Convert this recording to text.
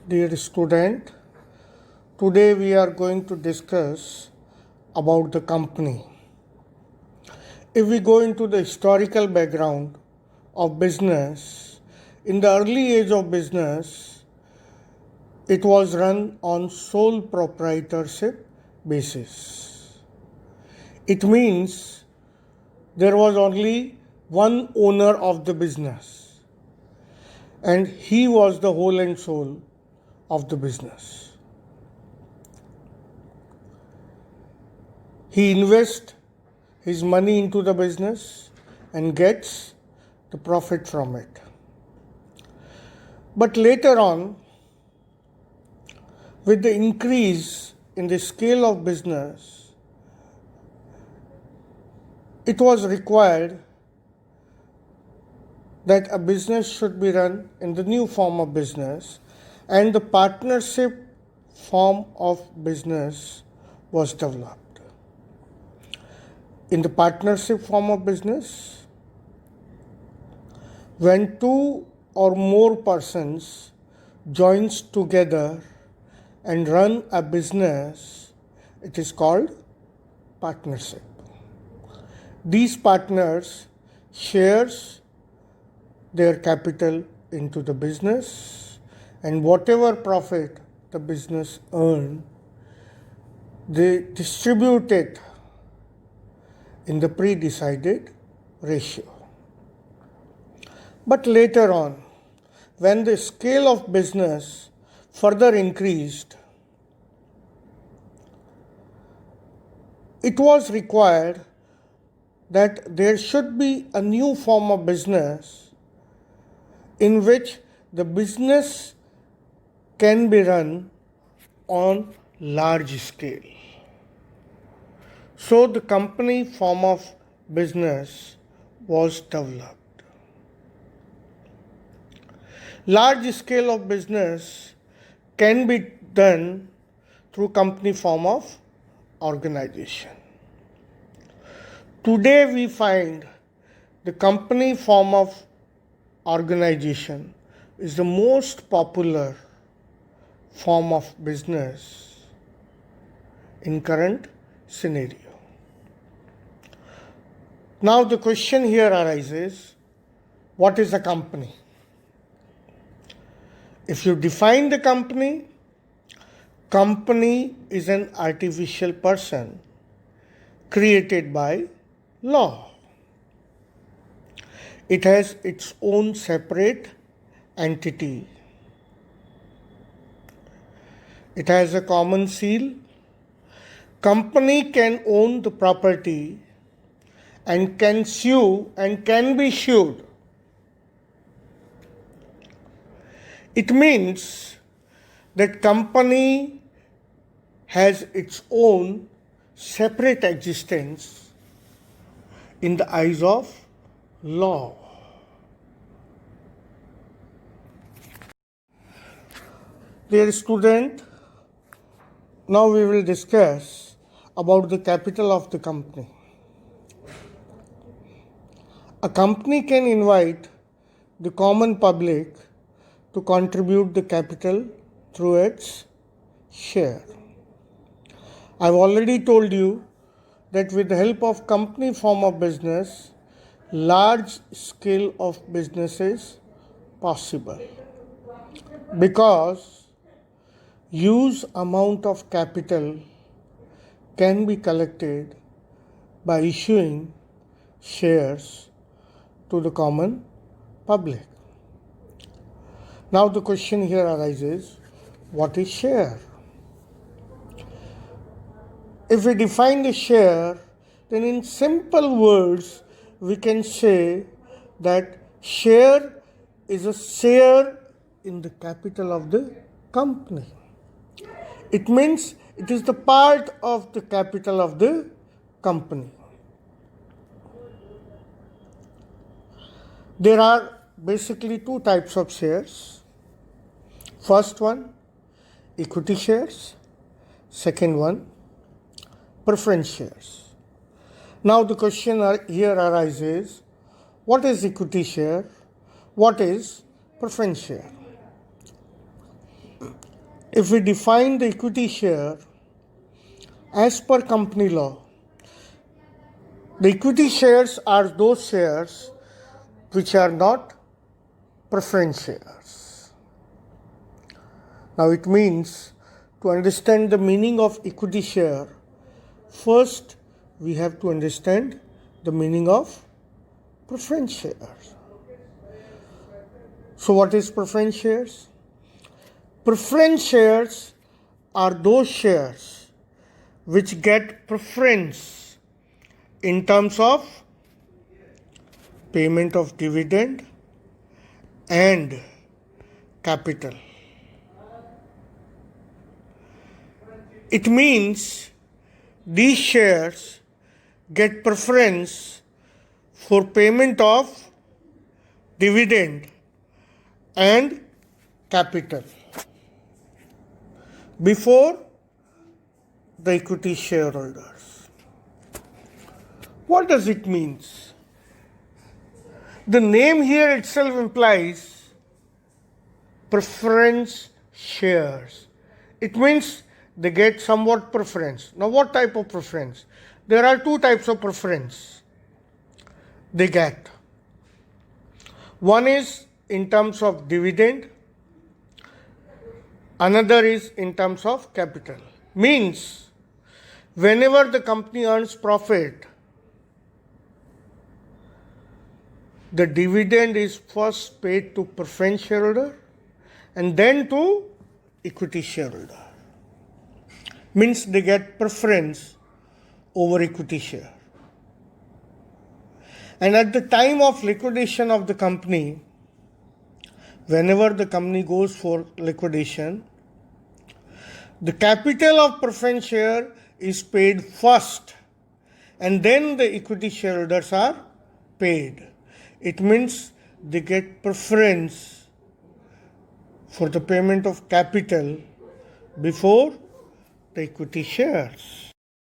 Dear student, today we are going to discuss about the company. If we go into the historical background of business, in the early age of business, it was run on sole proprietorship basis. It means there was only one owner of the business, and he was the whole and soul of the business. He invests his money into the business and gets the profit from it. But later on, with the increase in the scale of business, it was required that a business should be run in the new form of business, and the partnership form of business was developed. In the partnership form of business, when two or more persons joins together and run a business, it is called partnership. These partners shares their capital into the business, and whatever profit the business earn, they distribute it in the pre-decided ratio. But later on, when the scale of business further increased, it was required that there should be a new form of business in which the business can be run on large scale. So the company form of business was developed. Large scale of business can be done through company form of organization. Today we find the company form of organization is the most popular form of business in current scenario. Now the question here arises, what is a company? If you define the company, company is an artificial person created by law. It has its own separate entity. It has a common seal. Company can own the property and can sue and can be sued. It means that company has its own separate existence in the eyes of law. Dear student, now we will discuss about the capital of the company. A company can invite the common public to contribute the capital through its share. I've already told you that with the help of company form of business, large scale of business is possible, because huge amount of capital can be collected by issuing shares to the common public. Now the question here arises, what is share? If we define the share, then in simple words we can say that share is a share in the capital of the company. It means it is the part of the capital of the company. There are basically two types of shares. First one, equity shares. Second one, preference shares. Now the question here arises, what is equity share? What is preference share? if we define the equity share as per company law, the equity shares are those shares which are not preference shares. Now it means to understand the meaning of equity share, first we have to understand the meaning of preference shares. So what is preference shares? Preference shares are those shares which get preference in terms of payment of dividend and capital. It means these shares get preference for payment of dividend and capital before the equity shareholders. What does it mean? The name here itself implies preference shares. It means they get somewhat preference. Now what type of preference? There are two types of preference they get. One is in terms of dividend, another is in terms of capital. Means whenever the company earns profit, the dividend is first paid to preference shareholder and then to equity shareholder. Means they get preference over equity share. And at the time of liquidation of the company, whenever the company goes for liquidation, the capital of preference share is paid first and then the equity shareholders are paid. It means they get preference for the payment of capital before the equity shares.